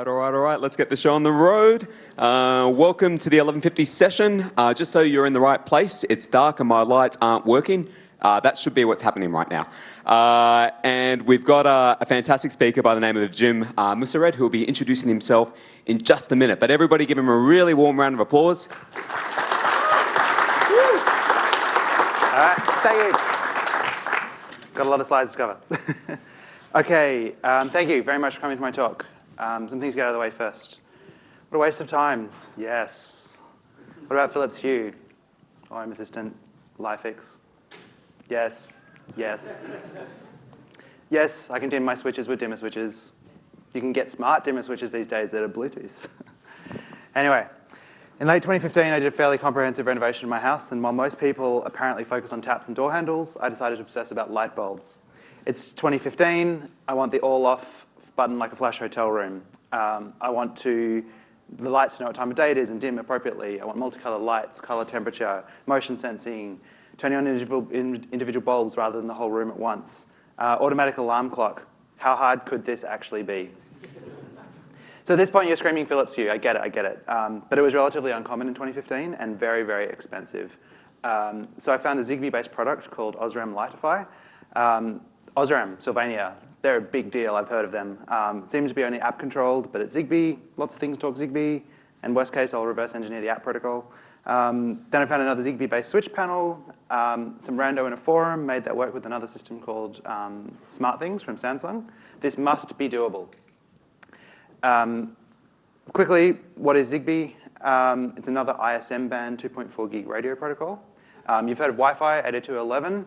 all right. Let's get the show on the road. Welcome to the 11:50 session. Just so you're in the right place, it's dark and my lights aren't working. That should be what's happening right now. And we've got a fantastic speaker by the name of Jim Mussared, who will be introducing himself in just a minute. But everybody give him a really warm round of applause. All right, thank you. Got a lot of slides to cover. Okay, thank you very much for coming to my talk. Some things to get out of the way first. What a waste of time. Yes. What about Philips Hue? Home Assistant, LifeX. Yes, yes. Yes, I can dim my switches with dimmer switches. You can get smart dimmer switches these days that are Bluetooth. Anyway, in late 2015, I did a fairly comprehensive renovation of my house, and while most people apparently focus on taps and door handles, I decided to obsess about light bulbs. It's 2015. I want the all-off button like a flash hotel room. I want the lights to know what time of day it is and dim appropriately. I want multicolored lights, color temperature, motion sensing, turning on individual bulbs rather than the whole room at once. Automatic alarm clock. How hard could this actually be? So at this point, you're screaming Philips Hue. I get it. But it was relatively uncommon in 2015 and very, very expensive. So I found a ZigBee-based product called Osram Lightify. Osram, Sylvania, they're a big deal. I've heard of them. It seems to be only app-controlled, but it's ZigBee. Lots of things talk ZigBee. And worst case, I'll reverse engineer the app protocol. Then I found another ZigBee-based switch panel. Some rando in a forum made that work with another system called SmartThings from Samsung. This must be doable. Quickly, what is ZigBee? It's another ISM band 2.4 gig radio protocol. You've heard of Wi-Fi 802.11.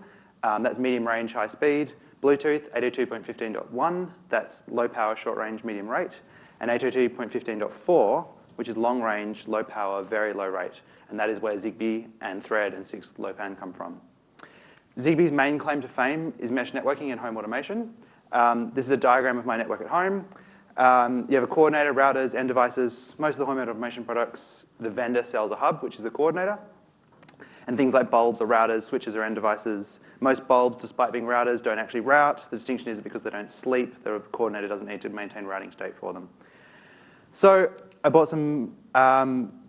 That's medium range, high speed. Bluetooth 802.15.1. That's low power, short range, medium rate. And 802.15.4, which is long range, low power, very low rate. And that is where ZigBee and Thread and 6LoWPAN come from. ZigBee's main claim to fame is mesh networking and home automation. This is a diagram of my network at home. You have a coordinator, routers, end devices. Most of the home automation products, the vendor sells a hub, which is a coordinator. And things like bulbs or routers, switches or end devices. Most bulbs, despite being routers, don't actually route. The distinction is because they don't sleep. The coordinator doesn't need to maintain routing state for them. So I bought some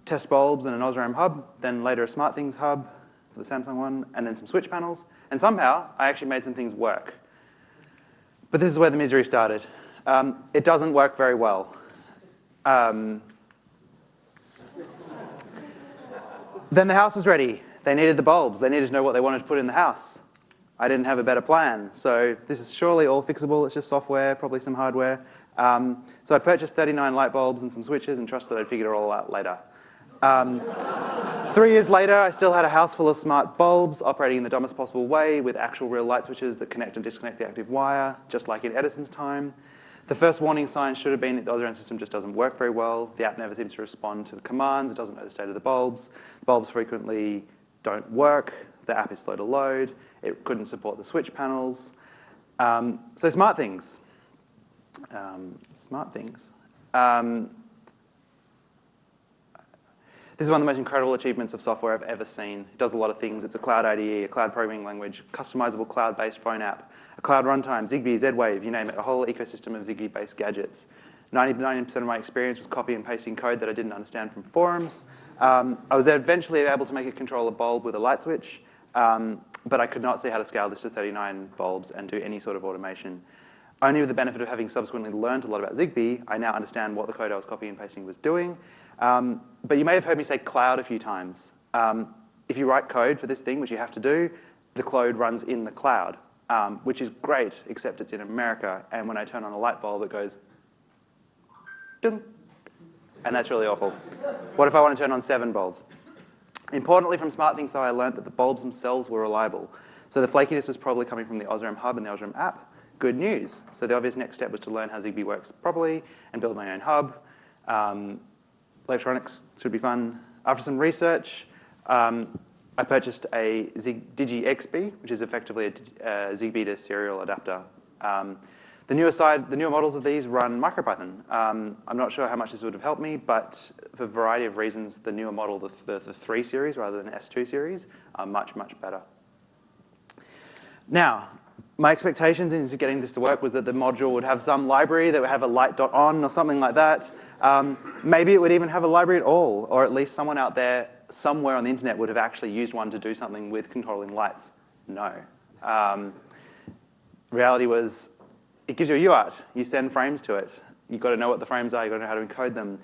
test bulbs and an Osram hub, then later a SmartThings hub for the Samsung one, and then some switch panels. And somehow, I actually made some things work. But this is where the misery started. It doesn't work very well. Then the house was ready. They needed the bulbs. They needed to know what they wanted to put in the house. I didn't have a better plan. So this is surely all fixable. It's just software, probably some hardware. So I purchased 39 light bulbs and some switches and trusted I'd figure it all out later. 3 years later, I still had a house full of smart bulbs operating in the dumbest possible way with actual real light switches that connect and disconnect the active wire, just like in Edison's time. The first warning sign should have been that the Osram system just doesn't work very well. The app never seems to respond to the commands. It doesn't know the state of the bulbs. The bulbs frequently don't work. The app is slow to load. It couldn't support the switch panels. So SmartThings. This is one of the most incredible achievements of software I've ever seen. It does a lot of things. It's a cloud IDE, a cloud programming language, customizable cloud-based phone app, a cloud runtime, ZigBee, Z-Wave, you name it, a whole ecosystem of ZigBee-based gadgets. 90% of my experience was copy and pasting code that I didn't understand from forums. I was eventually able to make it control a bulb with a light switch, but I could not see how to scale this to 39 bulbs and do any sort of automation. Only with the benefit of having subsequently learned a lot about ZigBee, I now understand what the code I was copying and pasting was doing. But you may have heard me say cloud a few times. If you write code for this thing, which you have to do, the code runs in the cloud, which is great, except it's in America. And when I turn on a light bulb, it goes, ding. And that's really awful. What if I want to turn on 7 bulbs? Importantly, from SmartThings, though, I learned that the bulbs themselves were reliable. So the flakiness was probably coming from the Osram hub and the Osram app. Good news. So the obvious next step was to learn how ZigBee works properly and build my own hub. Electronics should be fun. After some research, I purchased a Digi-XB, which is effectively a ZigBee to serial adapter. The newer models of these run MicroPython. I'm not sure how much this would have helped me, but for a variety of reasons, the newer model, the 3 series rather than S2 series, are much, much better. Now, My expectations into getting this to work was that the module would have some library that would have a light.on or something like that. Maybe it would even have a library at all, or at least someone out there somewhere on the internet would have actually used one to do something with controlling lights. No. Reality was, it gives you a UART. You send frames to it. You've got to know what the frames are. You've got to know how to encode them.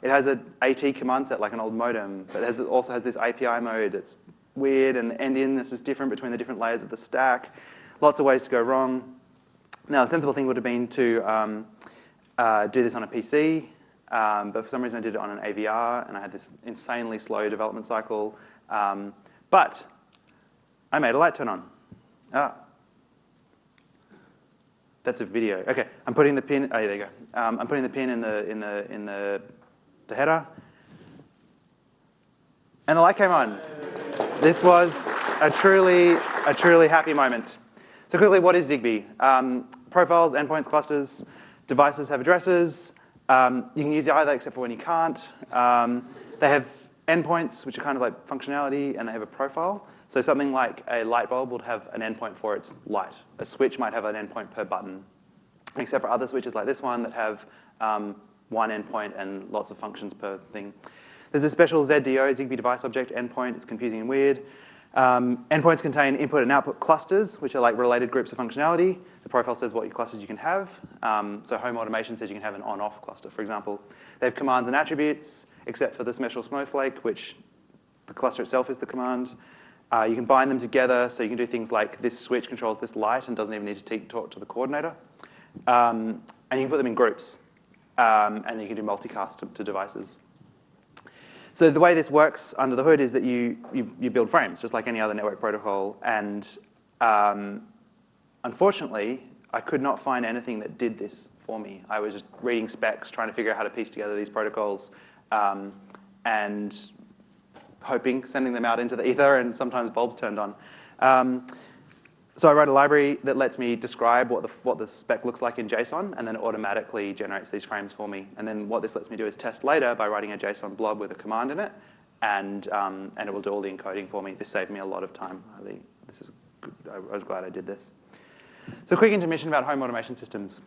It has an AT command set like an old modem, but it also has this API mode that's weird, and the end-inness is different between the different layers of the stack. Lots of ways to go wrong. Now, the sensible thing would have been to do this on a PC, but for some reason I did it on an AVR, and I had this insanely slow development cycle. But I made a light turn on. That's a video. OK, I'm putting the pin. Oh, yeah, there you go. I'm putting the pin in the header, and the light came on. This was a truly happy moment. So quickly, what is ZigBee? Profiles, endpoints, clusters, devices have addresses. You can use either except for when you can't. They have endpoints, which are kind of like functionality, and they have a profile. So something like a light bulb would have an endpoint for its light. A switch might have an endpoint per button, except for other switches like this one that have one endpoint and lots of functions per thing. There's a special ZDO, ZigBee Device Object endpoint. It's confusing and weird. Endpoints contain input and output clusters, which are like related groups of functionality. The profile says what clusters you can have. So home automation says you can have an on-off cluster, for example. They have commands and attributes, except for the special snowflake, which the cluster itself is the command. You can bind them together, so you can do things like this switch controls this light and doesn't even need to talk to the coordinator. And you can put them in groups. And then you can do multicast to devices. So the way this works under the hood is that you build frames, just like any other network protocol. And unfortunately, I could not find anything that did this for me. I was just reading specs, trying to figure out how to piece together these protocols, and hoping, sending them out into the ether, and sometimes bulbs turned on. So I wrote a library that lets me describe what the spec looks like in JSON, and then it automatically generates these frames for me. And then what this lets me do is test later by writing a JSON blob with a command in it, and it will do all the encoding for me. This saved me a lot of time. This is good. I was glad I did this. So quick intermission about home automation systems.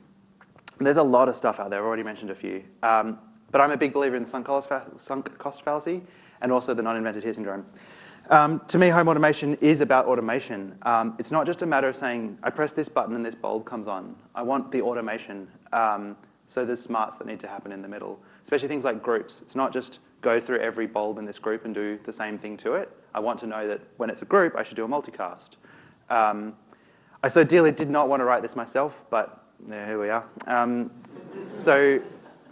There's a lot of stuff out there. I've already mentioned a few. But I'm a big believer in the sunk cost fallacy and also the non-invented here syndrome. To me, home automation is about automation. It's not just a matter of saying, I press this button and this bulb comes on. I want the automation. So there's smarts that need to happen in the middle, especially things like groups. It's not just go through every bulb in this group and do the same thing to it. I want to know that when it's a group, I should do a multicast. I so dearly did not want to write this myself, but yeah, here we are. So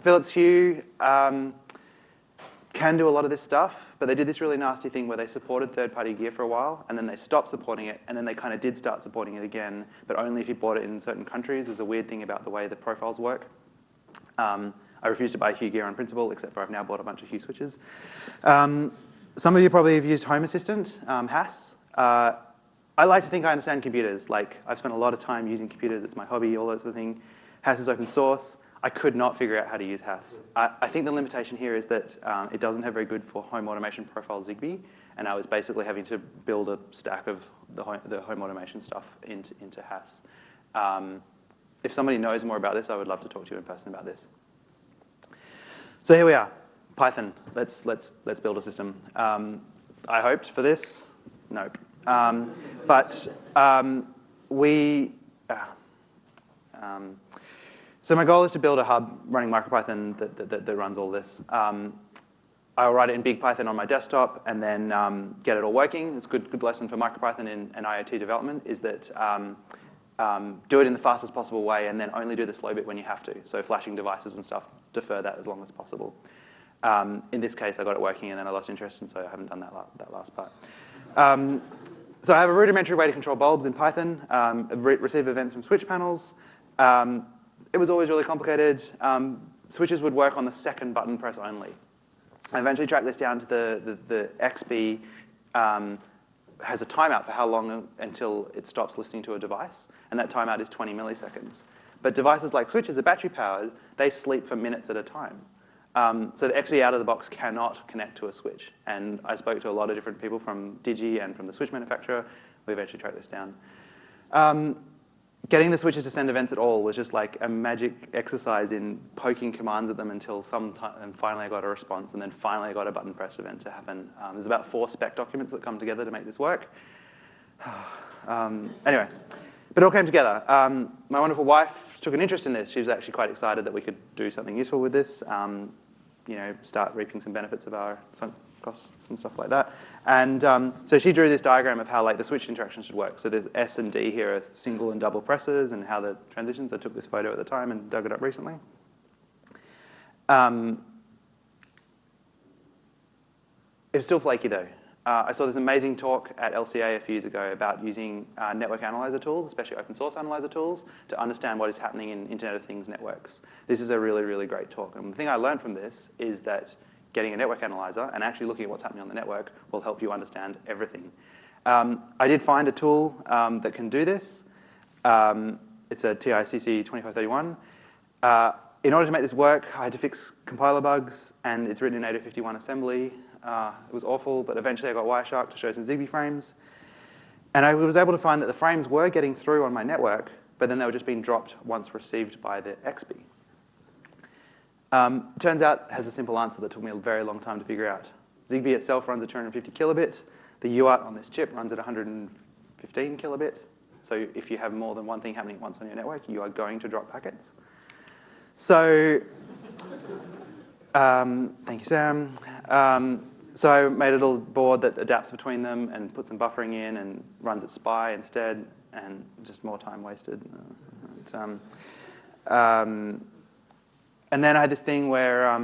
Philips Hue can do a lot of this stuff, but they did this really nasty thing where they supported third-party gear for a while, and then they stopped supporting it, and then they kind of did start supporting it again, but only if you bought it in certain countries. There's a weird thing about the way the profiles work. I refused to buy Hue gear on principle, except for I've now bought a bunch of Hue switches. Some of you probably have used Home Assistant, HAS. I like to think I understand computers. Like, I've spent a lot of time using computers. It's my hobby, all that sort of thing. HAS is open source. I could not figure out how to use HAS. I think the limitation here is that it doesn't have very good for home automation profile ZigBee, and I was basically having to build a stack of the home automation stuff into HAS. If somebody knows more about this, I would love to talk to you in person about this. So here we are, Python. Let's build a system. I hoped for this. Nope. So my goal is to build a hub running MicroPython that runs all this. I'll write it in big Python on my desktop and then get it all working. It's a good lesson for MicroPython and IoT development is that do it in the fastest possible way and then only do the slow bit when you have to. So flashing devices and stuff, defer that as long as possible. In this case, I got it working and then I lost interest, and so I haven't done that last part. So I have a rudimentary way to control bulbs in Python, receive events from switch panels. It was always really complicated. Switches would work on the second button press only. I eventually tracked this down to the XB has a timeout for how long until it stops listening to a device, and that timeout is 20 milliseconds. But devices like switches are battery powered. They sleep for minutes at a time. So the XB out of the box cannot connect to a switch. And I spoke to a lot of different people from Digi and from the switch manufacturer. We eventually tracked this down. getting the switches to send events at all was just like a magic exercise in poking commands at them until and finally I got a response, and then finally I got a button press event to happen. There's about 4 spec documents that come together to make this work. Anyway, but it all came together. My wonderful wife took an interest in this. She was actually quite excited that we could do something useful with this, start reaping some benefits of our sunk costs and stuff like that. And so she drew this diagram of how like the switch interaction should work. So there's S and D here are single and double presses and how the transitions. I took this photo at the time and dug it up recently. It was still flaky though. I saw this amazing talk at LCA a few years ago about using network analyzer tools, especially open source analyzer tools, to understand what is happening in Internet of Things networks. This is a really, really great talk. And the thing I learned from this is that getting a network analyzer and actually looking at what's happening on the network will help you understand everything. I did find a tool that can do this. It's a TICC 2531. In order to make this work, I had to fix compiler bugs, and it's written in 851 assembly. It was awful, but eventually I got Wireshark to show some ZigBee frames. And I was able to find that the frames were getting through on my network, but then they were just being dropped once received by the XB. Turns out it has a simple answer that took me a very long time to figure out. ZigBee itself runs at 250 kilobit. The UART on this chip runs at 115 kilobit. So if you have more than one thing happening at once on your network, you are going to drop packets. So thank you, Sam. So I made a little board that adapts between them and put some buffering in and runs at SPI instead, and just more time wasted. And then I had this thing where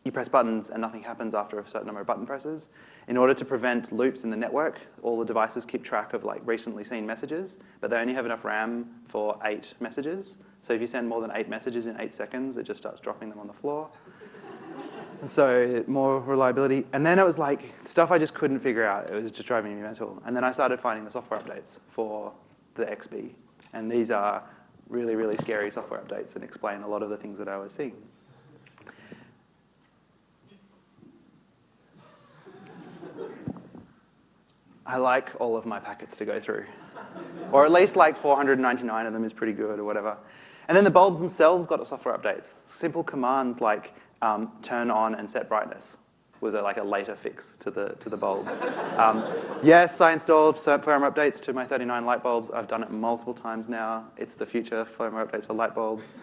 you press buttons and nothing happens after a certain number of button presses. In order to prevent loops in the network, all the devices keep track of like recently seen messages, but they only have enough RAM for 8 messages. So if you send more than 8 messages in 8 seconds, it just starts dropping them on the floor. So more reliability. And then it was like stuff I just couldn't figure out. It was just driving me mental. And then I started finding the software updates for the XB. And these are really, really scary software updates and explain a lot of the things that I was seeing. I like all of my packets to go through. Or at least like 499 of them is pretty good or whatever. And then the bulbs themselves got software updates. Simple commands like turn on and set brightness was like a later fix to the bulbs. Yes, I installed firmware updates to my 39 light bulbs. I've done it multiple times now. It's the future, firmware updates for light bulbs.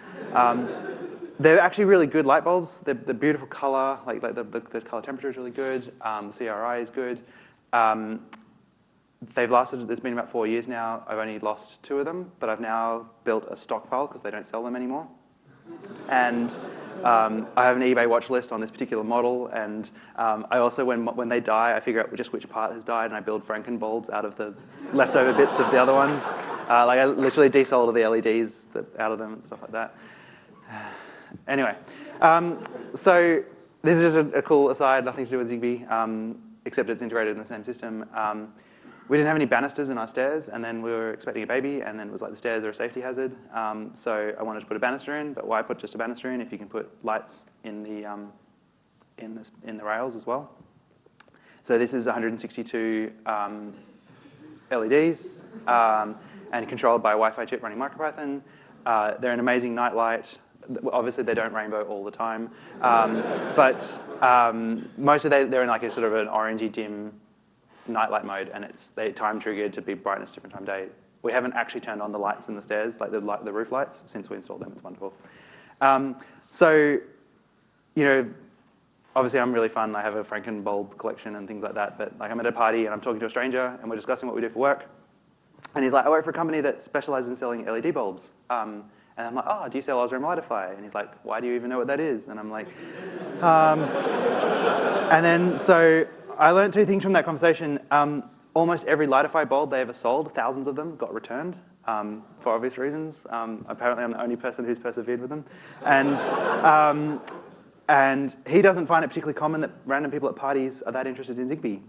They're actually really good light bulbs. They're beautiful color, like the color temperature is really good. The CRI is good. They've lasted, it's been about 4 years now. I've only lost 2 of them, but I've now built a stockpile because they don't sell them anymore. And I have an eBay watch list on this particular model, and I also, when they die, I figure out just which part has died, and I build Franken bulbs out of the leftover bits of the other ones. Like I literally desolder the LEDs out of them and stuff like that. Anyway, so this is just a cool aside, nothing to do with ZigBee, except it's integrated in the same system. We didn't have any banisters in our stairs, and then we were expecting a baby, and then it was like the stairs are a safety hazard. So I wanted to put a banister in, but why put just a banister in if you can put lights in the rails as well? So this is 162 LEDs and controlled by a Wi-Fi chip running MicroPython. They're an amazing night light. Obviously, they don't rainbow all the time, but mostly they're in like a sort of an orangey dim nightlight mode, and they time triggered to be brightness different time of day. We haven't actually turned on the lights in the stairs, like the roof lights, since we installed them. It's wonderful. So, obviously I'm really fun. I have a Franken bulb collection and things like that, but like I'm at a party and I'm talking to a stranger and we're discussing what we do for work. And he's like, I work for a company that specializes in selling LED bulbs. And I'm like, oh, do you sell Osram Lightify? And he's like, why do you even know what that is? And I'm like, and then so I learned 2 things from that conversation. Almost every Lightify bulb they ever sold, thousands of them, got returned for obvious reasons. Apparently, I'm the only person who's persevered with them. And he doesn't find it particularly common that random people at parties are that interested in ZigBee.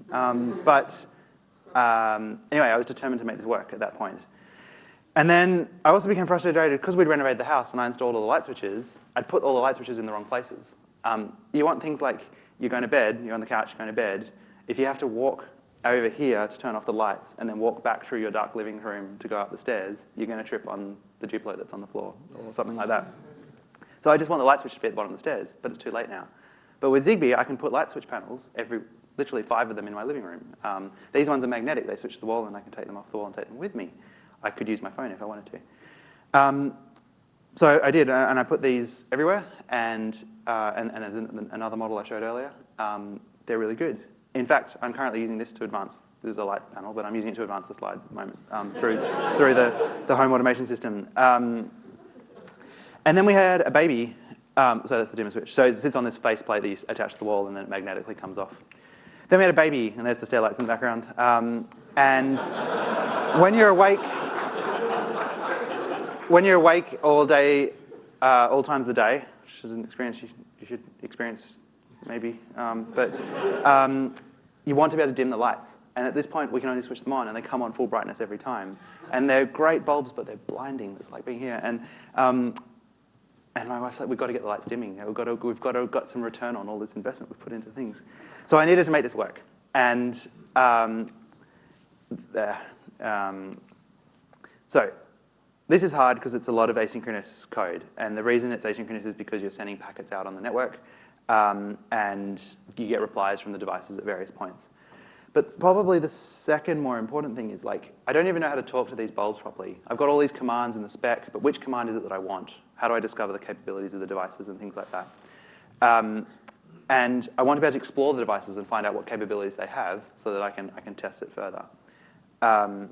Anyway, I was determined to make this work at that point. And then I also became frustrated because we'd renovated the house and I installed all the light switches. I'd put all the light switches in the wrong places. You want things like you're going to bed, you're on the couch, you're going to bed. If you have to walk over here to turn off the lights and then walk back through your dark living room to go up the stairs, you're going to trip on the Duplo that's on the floor or something like that. So I just want the light switch to be at the bottom of the stairs, but it's too late now. But with ZigBee, I can put light switch panels, literally 5 of them in my living room. These ones are magnetic. They switch to the wall, and I can take them off the wall and take them with me. I could use my phone if I wanted to. So I did, and I put these everywhere, and as another model I showed earlier, they're really good. In fact, I'm currently using this to advance, this is a light panel, but I'm using it to advance the slides at the moment through the home automation system. And then we had a baby, so that's the dimmer switch. So it sits on this faceplate that you attach to the wall and then it magnetically comes off. Then we had a baby, and there's the stairlights in the background. And when you're awake all day, all times of the day, which is an experience you should experience maybe, you want to be able to dim the lights. And at this point, we can only switch them on, and they come on full brightness every time. And they're great bulbs, but they're blinding. It's like being here. And my wife's like, we've got to get the lights dimming. We've got some return on all this investment we've put into things. So I needed to make this work. And so this is hard because it's a lot of asynchronous code. And the reason it's asynchronous is because you're sending packets out on the network. And you get replies from the devices at various points. But probably the second more important thing is, like, I don't even know how to talk to these bulbs properly. I've got all these commands in the spec, but which command is it that I want? How do I discover the capabilities of the devices and things like that? And I want to be able to explore the devices and find out what capabilities they have so that I can test it further. And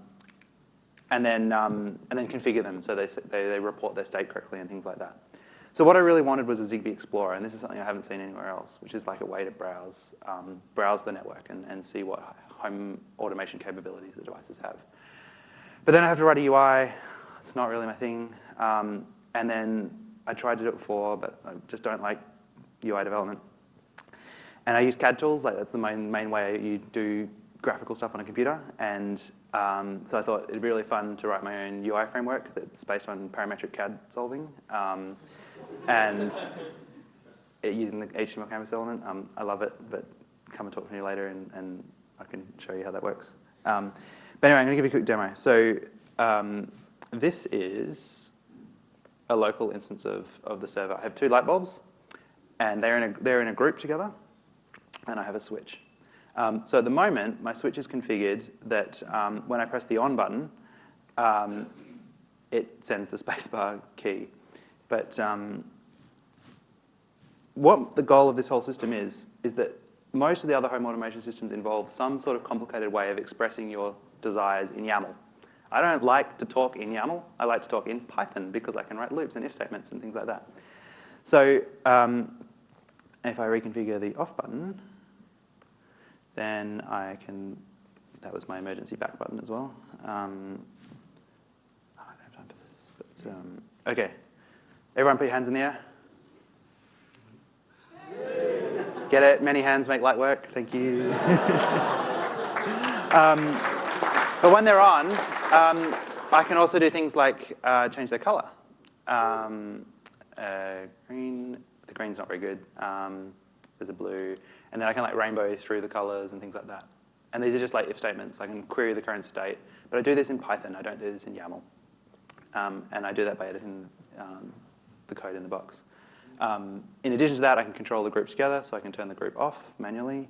then configure them so they report their state correctly and things like that. So what I really wanted was a ZigBee Explorer, and this is something I haven't seen anywhere else, which is like a way to browse the network and see what home automation capabilities the devices have. But then I have to write a UI. It's not really my thing. And then I tried to do it before, but I just don't like UI development. And I use CAD tools. Like, that's the main way you do graphical stuff on a computer. And so I thought it'd be really fun to write my own UI framework that's based on parametric CAD solving. And using the HTML canvas element. I love it, but come and talk to me later, and I can show you how that works. But anyway, I'm going to give you a quick demo. So this is a local instance of the server. I have 2 light bulbs, and they're in a group together, and I have a switch. So at the moment, my switch is configured that when I press the on button, it sends the spacebar key. But what the goal of this whole system is that most of the other home automation systems involve some sort of complicated way of expressing your desires in YAML. I don't like to talk in YAML. I like to talk in Python because I can write loops and if statements and things like that. So if I reconfigure the off button, then I can, that was my emergency back button as well. I don't have time for this, but OK. Everyone put your hands in the air. Get it? Many hands make light work. Thank you. But when they're on, I can also do things like change their color. Green. The green's not very good. There's a blue. And then I can like rainbow through the colors and things like that. And these are just like if statements. I can query the current state. But I do this in Python. I don't do this in YAML. And I do that by editing the code in the box. In addition to that, I can control the group together, so I can turn the group off manually,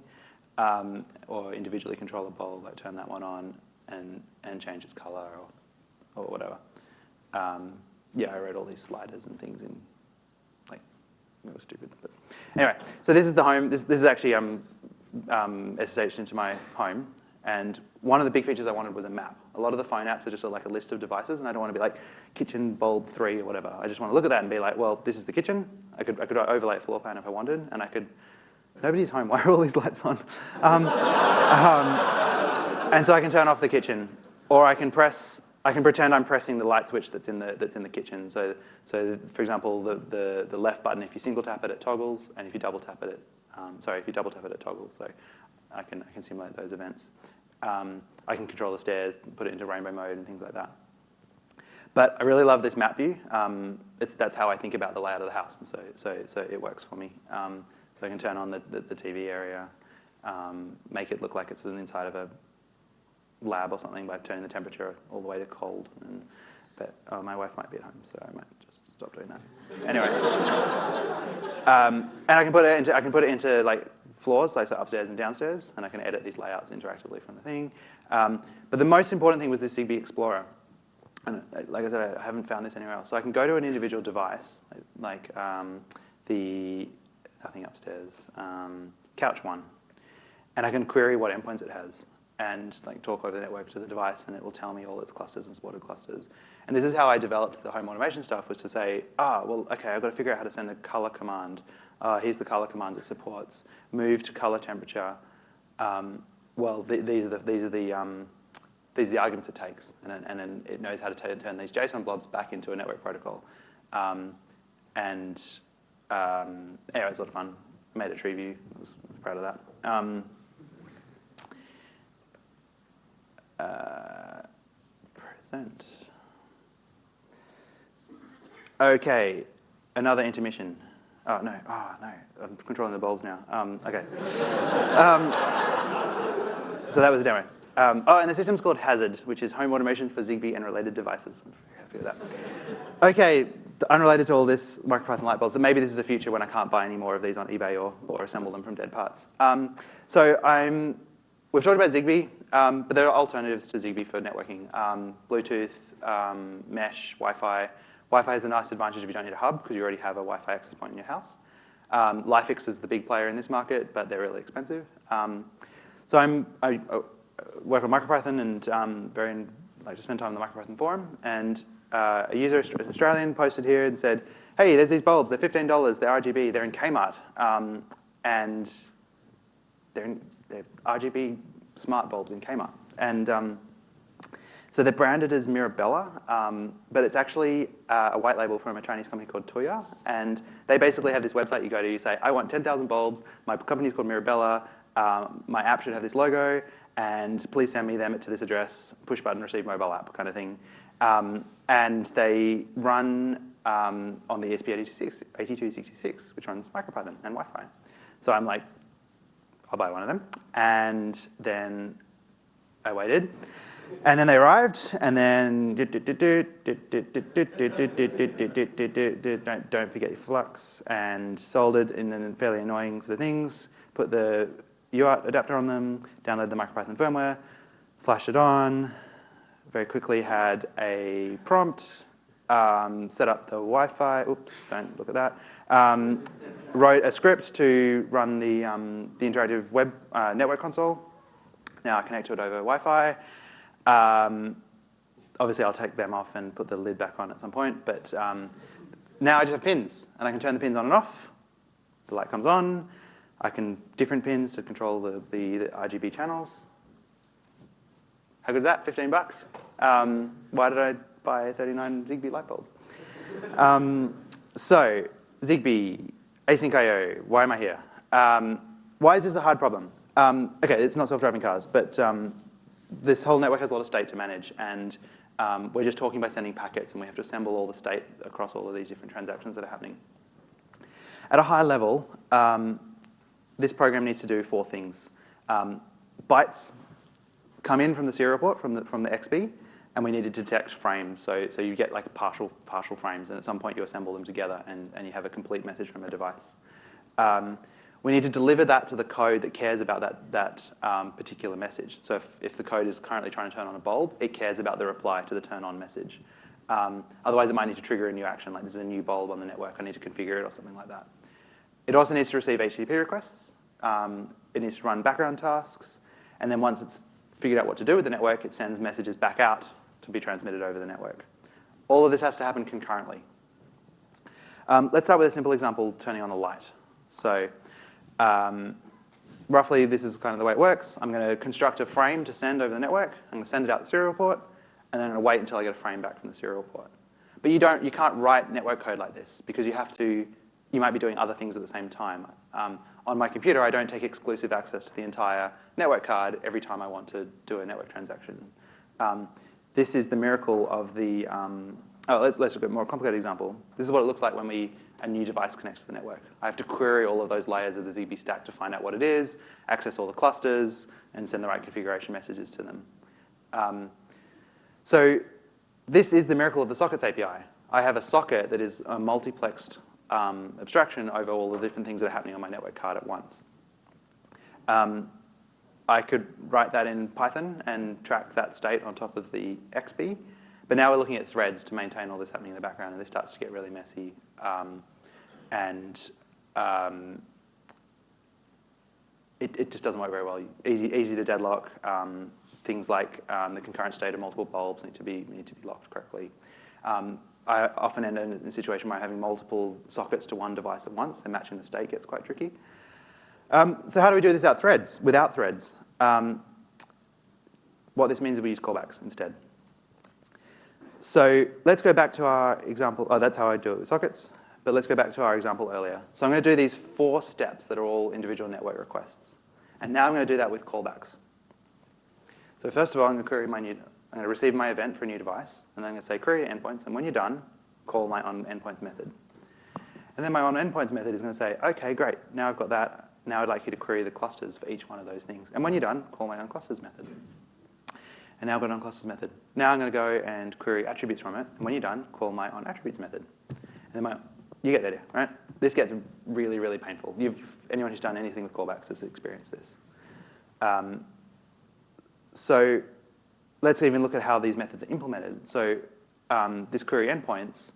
or individually control a bulb, like turn that one on and change its color or whatever. Yeah, I wrote all these sliders and things in, like, it was stupid. But anyway, so this is the home. This is actually SSH'd into my home. And one of the big features I wanted was a map. A lot of the phone apps are just like a list of devices, and I don't want to be like kitchen bulb 3 or whatever. I just want to look at that and be like, well, this is the kitchen. I could overlay a floor plan if I wanted, and I could. Nobody's home. Why are all these lights on? And so I can turn off the kitchen, or I can pretend I'm pressing the light switch that's in the kitchen. So for example, the left button, if you single tap it toggles, and if you double tap it, if you double tap it toggles. So I can simulate those events. I can control the stairs, put it into rainbow mode and things like that. But I really love this map view. That's how I think about the layout of the house, and so it works for me. So I can turn on the TV area, make it look like it's inside of lab or something by turning the temperature all the way to cold. But my wife might be at home, so I might just stop doing that. Anyway, and I can put it into like floors, like so upstairs and downstairs, and I can edit these layouts interactively from the thing. But the most important thing was this ZigBee Explorer. And like I said, I haven't found this anywhere else. So I can go to an individual device, like nothing upstairs, couch 1, and I can query what endpoints it has and like talk over the network to the device, and it will tell me all its clusters and supported clusters. And this is how I developed the home automation stuff, was to say, well, okay, I've got to figure out how to send a color command. Here's the color commands it supports. Move to color temperature. Well, these are the arguments it takes, and then it knows how to turn these JSON blobs back into a network protocol. Anyway, it was a lot of fun. I made a tree view. I was proud of that. Present. Okay, another intermission. Oh no, I'm controlling the bulbs now. Okay. So that was a demo. And the system's called Hazard, which is home automation for ZigBee and related devices. I'm very happy with that. Okay, unrelated to all this, Micropython light bulbs. So maybe this is a future when I can't buy any more of these on eBay or assemble them from dead parts. We've talked about ZigBee, but there are alternatives to ZigBee for networking. Bluetooth, mesh, Wi-Fi. Wi-Fi has a nice advantage if you don't need a hub, because you already have a Wi-Fi access point in your house. Lifix is the big player in this market, but they're really expensive. So I work on MicroPython and just spend time on the MicroPython forum. And a user, Australian, posted here and said, hey, there's these bulbs. They're $15. They're RGB. They're in Kmart. And they're RGB smart bulbs in Kmart. And so they're branded as Mirabella, but it's actually a white label from a Chinese company called Tuya. And they basically have this website you go to. You say, I want 10,000 bulbs. My company's called Mirabella. My app should have this logo. And please send me them to this address. Push button, receive mobile app kind of thing. And they run on the ESP8266, which runs MicroPython and Wi-Fi. So I'm like, I'll buy one of them. And then I waited. And then they arrived, and then don't forget your flux, and soldered in a fairly annoying sort of things. Put the UART adapter on them, download the MicroPython firmware, flashed it on, very quickly had a prompt, set up the Wi-Fi, oops, don't look at that, wrote a script to run the interactive web network console. Now I connect to it over Wi-Fi. Obviously, I'll take them off and put the lid back on at some point, but now I just have pins, and I can turn the pins on and off. The light comes on. I can different pins to control the RGB channels. How good is that? 15 bucks. Why did I buy 39 ZigBee light bulbs? So ZigBee, Asyncio, why am I here? Why is this a hard problem? Okay, it's not self-driving cars, but this whole network has a lot of state to manage, and we're just talking by sending packets, and we have to assemble all the state across all of these different transactions that are happening. At a high level, this program needs to do 4 things. Bytes come in from the serial port, from the XB, and we need to detect frames. So you get like partial frames, and at some point you assemble them together, and you have a complete message from a device. We need to deliver that to the code that cares about that particular message. So if the code is currently trying to turn on a bulb, it cares about the reply to the turn on message. Otherwise, it might need to trigger a new action, like this is a new bulb on the network, I need to configure it or something like that. It also needs to receive HTTP requests. It needs to run background tasks. And then once it's figured out what to do with the network, it sends messages back out to be transmitted over the network. All of this has to happen concurrently. Let's start with a simple example, turning on a light. So roughly, this is kind of the way it works. I'm going to construct a frame to send over the network. I'm going to send it out the serial port, and then I'm going to wait until I get a frame back from the serial port. But you can't write network code like this, because you might be doing other things at the same time. On my computer, I don't take exclusive access to the entire network card every time I want to do a network transaction. This is the miracle of the, let's look at a more complicated example. This is what it looks like when a new device connects to the network. I have to query all of those layers of the ZigBee stack to find out what it is, access all the clusters, and send the right configuration messages to them. So this is the miracle of the sockets API. I have a socket that is a multiplexed abstraction over all the different things that are happening on my network card at once. I could write that in Python and track that state on top of the XB. But now we're looking at threads to maintain all this happening in the background, and this starts to get really messy. It just doesn't work very well. Easy to deadlock. Things like the concurrent state of multiple bulbs need to be locked correctly. I often end up in a situation where I'm having multiple sockets to one device at once, and matching the state gets quite tricky. So how do we do this without threads? What this means is we use callbacks instead. So let's go back to our example. Oh, that's how I do it with sockets. But let's go back to our example earlier. So I'm going to do these 4 steps that are all individual network requests. And now I'm going to do that with callbacks. So first of all, I'm going to receive my event for a new device. And then I'm going to say query endpoints. And when you're done, call my onEndpoints method. And then my onEndpoints method is going to say, OK, great. Now I've got that. Now I'd like you to query the clusters for each one of those things. And when you're done, call my onClusters method. And now I've got an onClusters method. Now I'm going to go and query attributes from it. And when you're done, call my onAttributes method. And then you get the idea, right? This gets really, really painful. Anyone who's done anything with callbacks has experienced this. So let's even look at how these methods are implemented. So this query endpoints,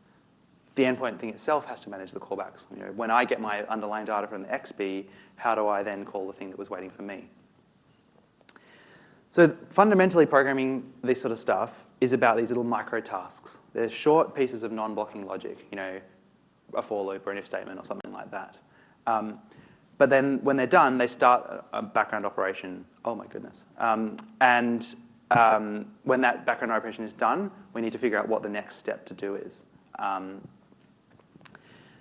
the endpoint thing itself has to manage the callbacks. When I get my underlying data from the XB, how do I then call the thing that was waiting for me? So fundamentally, programming this sort of stuff is about these little microtasks. They're short pieces of non-blocking logic, a for loop or an if statement or something like that. But then when they're done, they start a background operation. Oh my goodness. When that background operation is done, we need to figure out what the next step to do is. And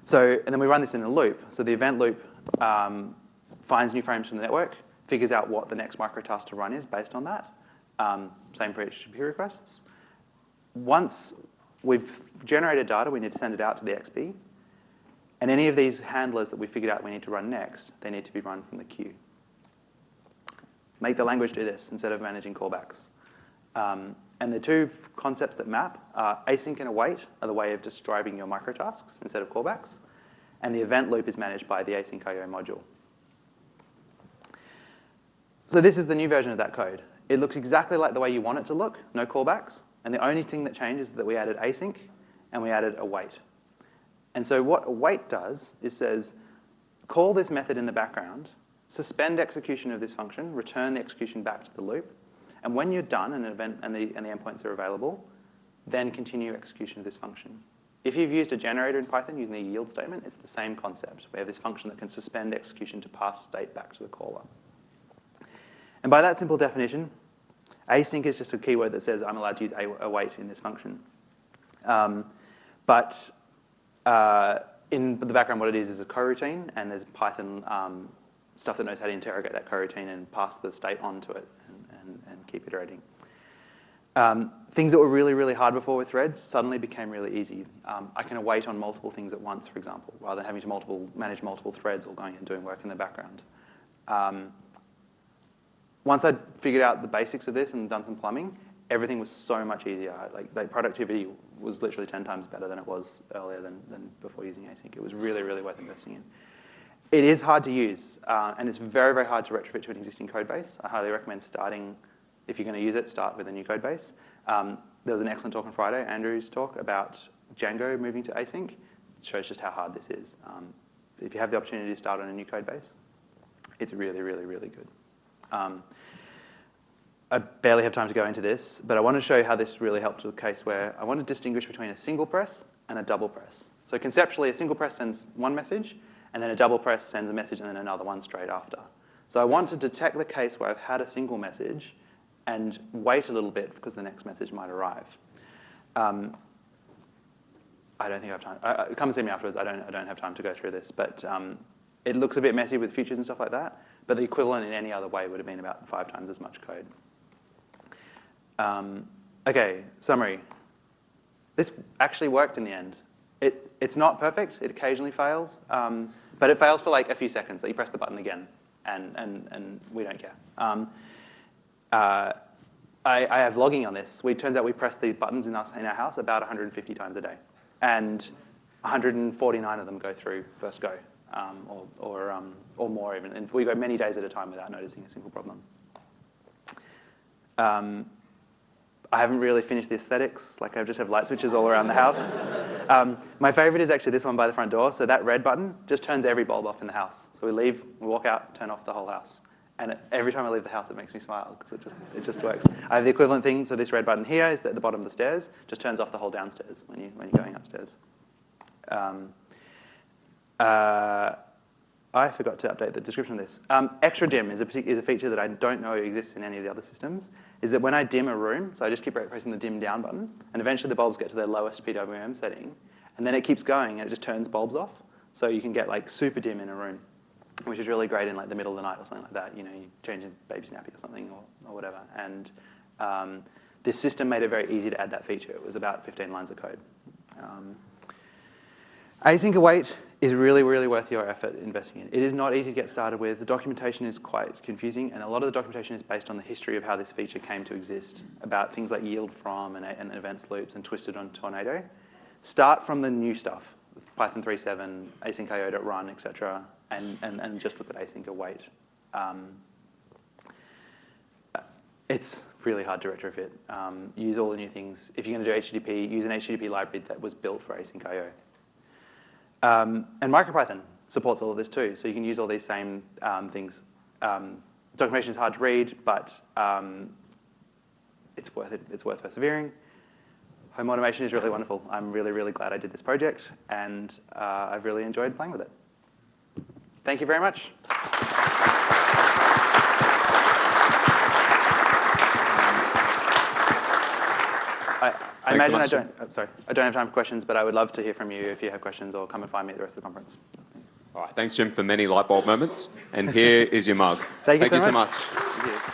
then we run this in a loop. So the event loop finds new frames from the network, figures out what the next microtask to run is based on that. Same for HTTP requests. Once we've generated data, we need to send it out to the XB. And any of these handlers that we figured out we need to run next, they need to be run from the queue. Make the language do this instead of managing callbacks. And the 2 concepts that map are async and await are the way of describing your microtasks instead of callbacks. And the event loop is managed by the async IO module. So this is the new version of that code. It looks exactly like the way you want it to look, no callbacks. And the only thing that changes is that we added async and we added await. And so what await does is says, call this method in the background, suspend execution of this function, return the execution back to the loop. And when you're done and the endpoints are available, then continue execution of this function. If you've used a generator in Python using the yield statement, it's the same concept. We have this function that can suspend execution to pass state back to the caller. And by that simple definition, async is just a keyword that says I'm allowed to use await in this function. In the background, what it is a coroutine, and there's Python stuff that knows how to interrogate that coroutine and pass the state onto it and keep iterating. Things that were really, really hard before with threads suddenly became really easy. I can await on multiple things at once, for example, rather than having to manage multiple threads all going and doing work in the background. Once I'd figured out the basics of this and done some plumbing, everything was so much easier. Like productivity was literally 10 times better than it was earlier than before using async. It was really, really worth investing in. It is hard to use, and it's very, very hard to retrofit to an existing code base. I highly recommend starting, if you're going to use it, start with a new code base. There was an excellent talk on Friday, Andrew's talk, about Django moving to async. It shows just how hard this is. If you have the opportunity to start on a new code base, it's really, really, really good. I barely have time to go into this, but I want to show you how this really helped with a case where I want to distinguish between a single press and a double press. So conceptually, a single press sends one message, and then a double press sends a message and then another one straight after. So I want to detect the case where I've had a single message and wait a little bit because the next message might arrive. I don't think I have time. Come and see me afterwards. I don't have time to go through this, but it looks a bit messy with futures and stuff like that. But the equivalent in any other way would have been about 5 times as much code. OK, summary. This actually worked in the end. It's not perfect. It occasionally fails. But it fails for like a few seconds. You press the button again, and we don't care. I have logging on this. It turns out we press the buttons in our house about 150 times a day. And 149 of them go through first go, or more even. And we go many days at a time without noticing a single problem. I haven't really finished the aesthetics. Like I just have light switches all around the house. My favorite is actually this one by the front door. So that red button just turns every bulb off in the house. So we leave, we walk out, turn off the whole house. And every time I leave the house, it makes me smile because it just works. I have the equivalent thing. So this red button here is at the bottom of the stairs. Just turns off the whole downstairs when you're going upstairs. I forgot to update the description of this. Extra dim is a feature that I don't know exists in any of the other systems, is that when I dim a room, so I just keep pressing the dim down button, and eventually the bulbs get to their lowest PWM setting, and then it keeps going and it just turns bulbs off. So you can get like super dim in a room, which is really great in like the middle of the night or something like that. You know, you change a baby nappy or something or whatever. And this system made it very easy to add that feature. It was about 15 lines of code. Async await is really, really worth your effort investing in. It is not easy to get started with. The documentation is quite confusing, and a lot of the documentation is based on the history of how this feature came to exist, about things like yield from and events loops and twisted on Tornado. Start from the new stuff, Python 3.7, asyncio.run, etc., and just look at async await. It's really hard to retrofit. Use all the new things. If you're going to do HTTP, use an HTTP library that was built for async IO. And MicroPython supports all of this too, so you can use all these same things. Documentation is hard to read, but it's worth it. It's worth persevering. Home automation is really wonderful. I'm really, really glad I did this project, and I've really enjoyed playing with it. Thank you very much. I imagine I don't have time for questions, but I would love to hear from you if you have questions, or come and find me at the rest of the conference. All right, thanks, Jim, for many light bulb moments. And here is your mug. Thank you so much. Thank you.